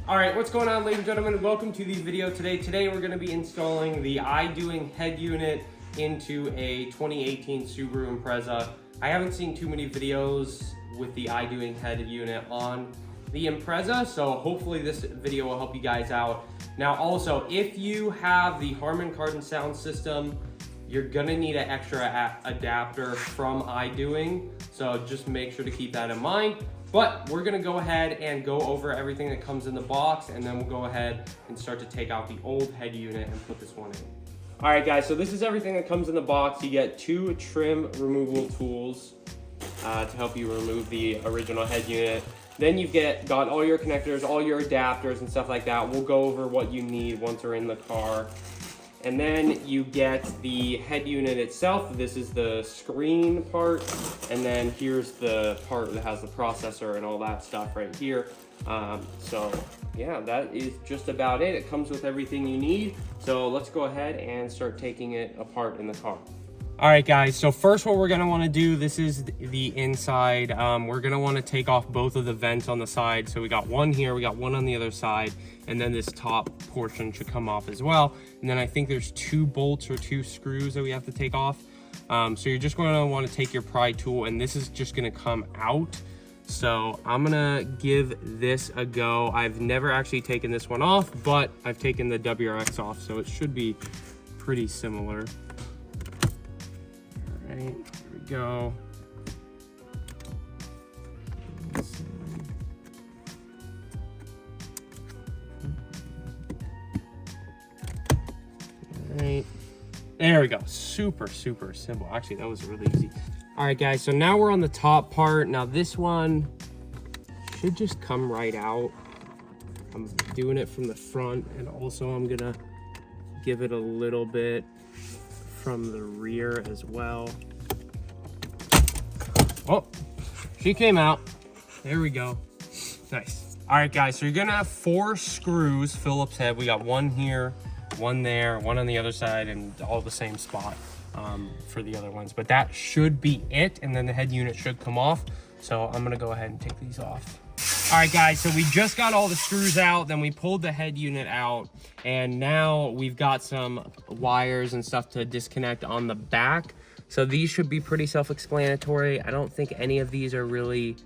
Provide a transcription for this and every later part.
All right, what's going on, ladies and gentlemen? Welcome to the video today. Today we're going to be installing the Idoing head unit into a 2018 Subaru Impreza. I haven't seen too many videos with the Idoing head unit on the Impreza, so hopefully this video will help you guys out. Now also, if you have the Harman Kardon sound system, you're gonna need an extra adapter from Idoing, so just make sure to keep that in mind. But we're gonna go ahead and go over everything that comes in the box, and then we'll go ahead and start to take out the old head unit and put this one in. All right, guys, so this is everything that comes in the box. You get 2 trim removal tools to help you remove the original head unit. Then you've got all your connectors, all your adapters and stuff like that. We'll go over what you need once we're in the car. And then you get the head unit itself. This is the screen part. And then here's the part that has the processor and all that stuff right here. So yeah, that is just about it. It comes with everything you need. So let's go ahead and start taking it apart in the car. All right, guys, so first what we're gonna wanna do, this is the inside. We're gonna wanna take off both of the vents on the side. So we got one here, we got one on the other side, and then this top portion should come off as well. And then I think there's 2 bolts or 2 screws that we have to take off. So you're just gonna wanna take your pry tool, and this is just gonna come out. So I'm gonna give this a go. I've never actually taken this one off, but I've taken the WRX off, so it should be pretty similar. All right, here we go. All right, there we go. Super simple. Actually, that was really easy. All right, guys, so now we're on the top part. Now this one should just come right out. I'm doing it from the front, and also I'm gonna give it a little bit from the rear as well. Oh, she came out. There we go. Nice. All right, guys, so you're gonna have 4 screws, Phillips head. We got one here, one there, one on the other side, and all the same spot for the other ones. But that should be it, and then the head unit should come off. So I'm gonna go ahead and take these off. All right, guys, so we just got all the screws out, then we pulled the head unit out, and now we've got some wires and stuff to disconnect on the back. So these should be pretty self-explanatory. I don't think any of these are really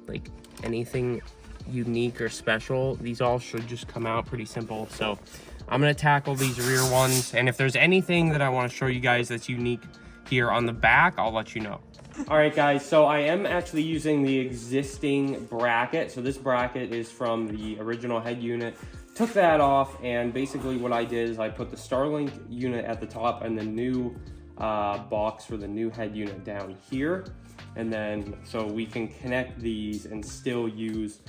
like anything unique or special. These all should just come out pretty simple. So I'm gonna tackle these rear ones, and if there's anything that I wanna show you guys that's unique here on the back, I'll let you know. All right, guys, so I am actually using the existing bracket. So this bracket is from the original head unit. Took that off, and basically what I did is I put the Starlink unit at the top and the new box for the new head unit down here. And then so we can connect these and still use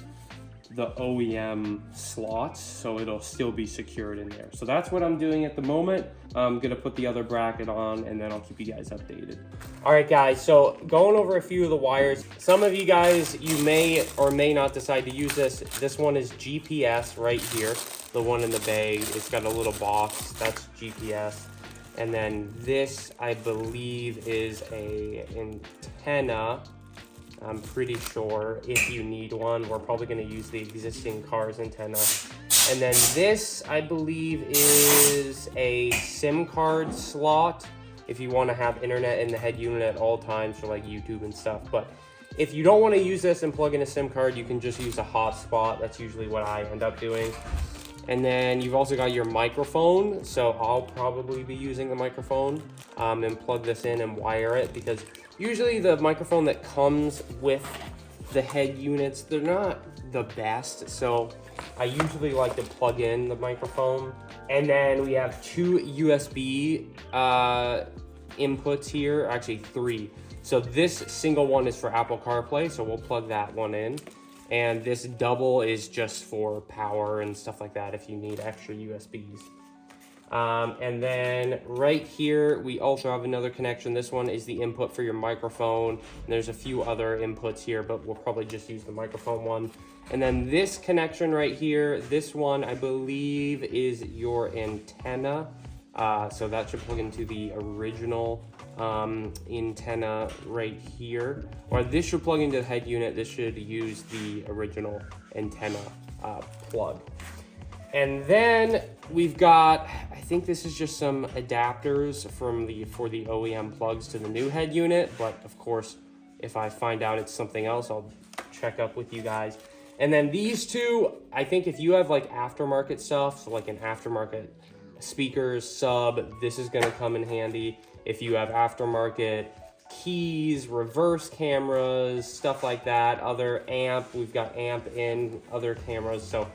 the OEM slots, so it'll still be secured in there. So that's what I'm doing at the moment. I'm gonna put the other bracket on, and then I'll keep you guys updated. All right, guys, so going over a few of the wires. Some of you guys, you may or may not decide to use this. This one is GPS right here. The one in the bag, it's got a little box, that's GPS. And then this, I believe, is a antenna. I'm pretty sure if you need one. We're probably gonna use the existing car's antenna. And then this, I believe, is a SIM card slot if you wanna have internet in the head unit at all times for like YouTube and stuff. But if you don't wanna use this and plug in a SIM card, you can just use a hotspot. That's usually what I end up doing. And then you've also got your microphone. So I'll probably be using the microphone and plug this in and wire it, because usually the microphone that comes with the head units, they're not the best. So I usually like to plug in the microphone. And then we have 2 USB inputs here, actually 3. So this single one is for Apple CarPlay, so we'll plug that one in. And this double is just for power and stuff like that if you need extra USBs. And then right here, we also have another connection. This one is the input for your microphone. And there's a few other inputs here, but we'll probably just use the microphone one. And then this connection right here, this one I believe is your antenna. So that should plug into the original antenna right here. Or this should plug into the head unit. This should use the original antenna plug. And then we've got, I think this is just some adapters for the OEM plugs to the new head unit, but of course, if I find out it's something else, I'll check up with you guys. And then these two, I think if you have like aftermarket stuff, so like an aftermarket speakers, sub, this is gonna come in handy. If you have aftermarket keys, reverse cameras, stuff like that, other amp, we've got amp in, other cameras. So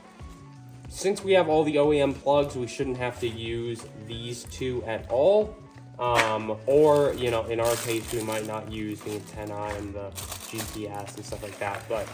since we have all the OEM plugs, we shouldn't have to use these two at all. Or, you know, in our case, we might not use the antenna and the GPS and stuff like that. But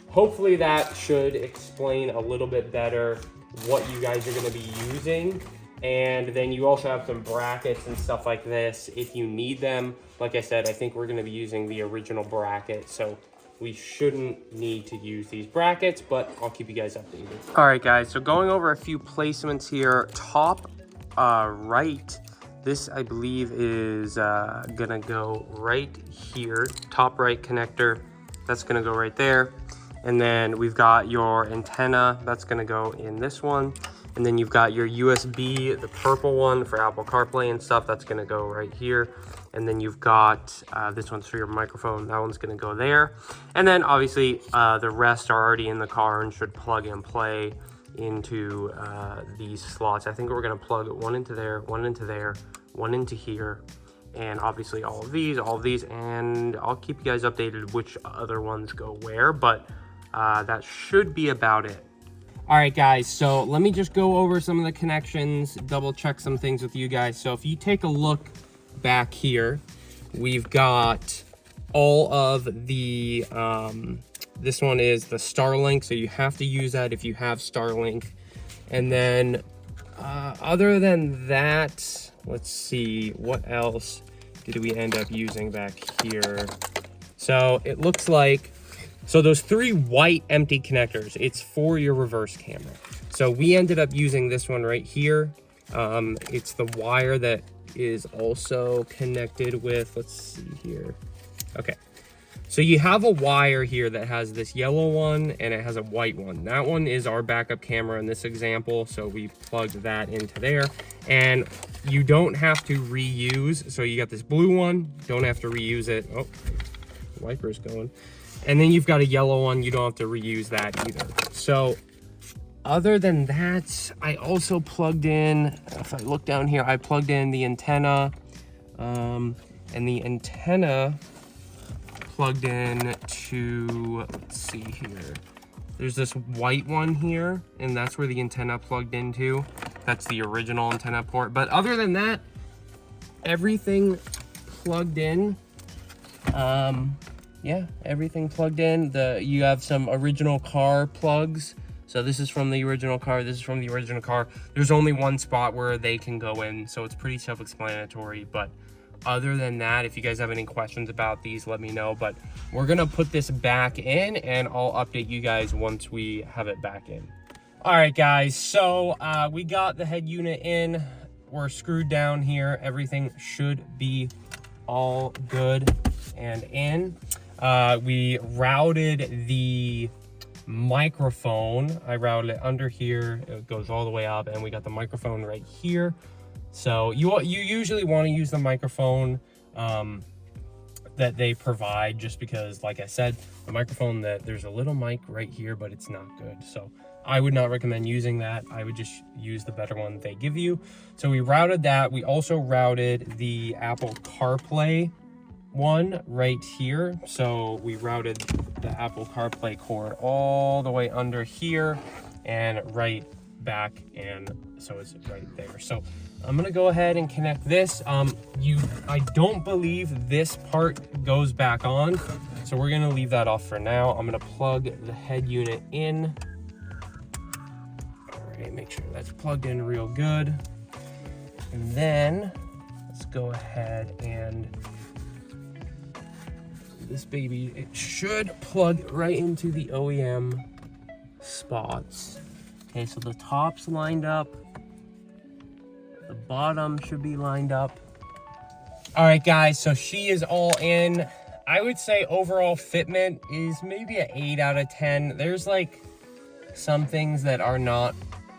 hopefully that should explain a little bit better what you guys are going to be using. And then you also have some brackets and stuff like this if you need them. Like I said, I think we're going to be using the original bracket, so we shouldn't need to use these brackets, but I'll keep you guys updated. All right, guys, so going over a few placements here. Top right, this I believe is gonna go right here. Top right connector, that's gonna go right there. And then we've got your antenna, that's gonna go in this one. And then you've got your USB, the purple one for Apple CarPlay and stuff, that's gonna go right here. And then you've got this one's for your microphone, that one's gonna go there. And then obviously the rest are already in the car and should plug and play into these slots. I think we're gonna plug one into there, one into there, one into here, and obviously all of these, and I'll keep you guys updated which other ones go where, but that should be about it. All right, guys, so let me just go over some of the connections, double check some things with you guys. So if you take a look back here, we've got all of the, this one is the Starlink, so you have to use that if you have Starlink. And then other than that, let's see, what else did we end up using back here? So it looks like, so those three white empty connectors, it's for your reverse camera. So we ended up using this one right here. It's the wire that is also connected with, let's see here. Okay, so you have a wire here that has this yellow one and it has a white one. That one is our backup camera in this example, so we plugged that into there. And you don't have to reuse, so you got this blue one, don't have to reuse it. Oh, wiper's going. And then you've got a yellow one, you don't have to reuse that either. So other than that, I also plugged in, if I look down here, I plugged in the antenna, and the antenna plugged in to, let's see here. There's this white one here, and that's where the antenna plugged into. That's the original antenna port. But other than that, everything plugged in. Yeah, everything plugged in. You have some original car plugs. So this is from the original car, this is from the original car. There's only one spot where they can go in, so it's pretty self-explanatory. But other than that, if you guys have any questions about these, let me know. But we're gonna put this back in and I'll update you guys once we have it back in. All right, guys, so we got the head unit in. We're screwed down here. Everything should be all good and in. We routed the microphone. I routed it under here. It goes all the way up, and we got the microphone right here. So you usually want to use the microphone that they provide, just because, like I said, the microphone, there's a little mic right here, but it's not good. So I would not recommend using that. I would just use the better one they give you. So we routed that. We also routed the Apple CarPlay one right here. So we routed the Apple CarPlay cord all the way under here and right back, and so it's right there. So I'm gonna go ahead and connect this. I don't believe this part goes back on, so we're gonna leave that off for now. I'm gonna plug the head unit in. All right, make sure that's plugged in real good. And then let's go ahead and this baby, it should plug right into the OEM spots. Okay, so the top's lined up. The bottom should be lined up. All right, guys, so she is all in. I would say overall fitment is maybe an 8 out of 10. There's like some things that are not,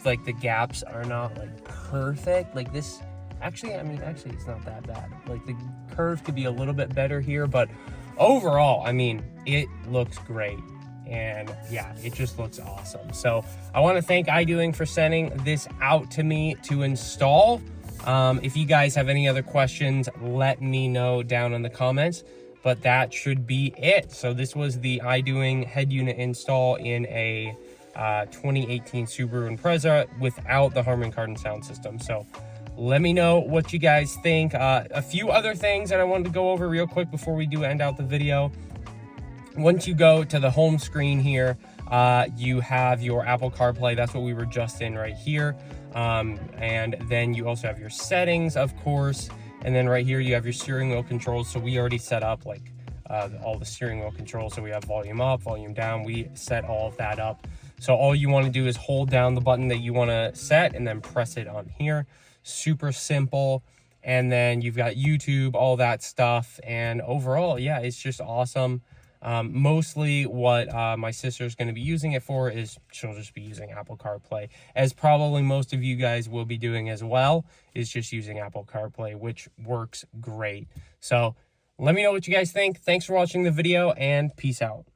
like the gaps are not like perfect. Like this, actually, I mean, actually it's not that bad. Like the curve could be a little bit better here, but overall, I mean, it looks great. And yeah, it just looks awesome. So I want to thank Idoing for sending this out to me to install. If you guys have any other questions, let me know down in the comments, but that should be it. So this was the Idoing head unit install in a 2018 Subaru Impreza without the Harman Kardon sound system. So let me know what you guys think. A few other things that I wanted to go over real quick before we do end out the video. Once you go to the home screen here, you have your Apple CarPlay. That's what we were just in right here. And then you also have your settings, of course. And then right here, you have your steering wheel controls. So we already set up like all the steering wheel controls. So we have volume up, volume down. We set all of that up. So all you want to do is hold down the button that you want to set and then press it on here. Super simple. And then you've got YouTube, all that stuff. And overall, yeah, it's just awesome. Mostly what my sister's going to be using it for is she'll just be using Apple CarPlay, as probably most of you guys will be doing as well, is just using Apple CarPlay, which works great. So let me know what you guys think. Thanks for watching the video, and peace out.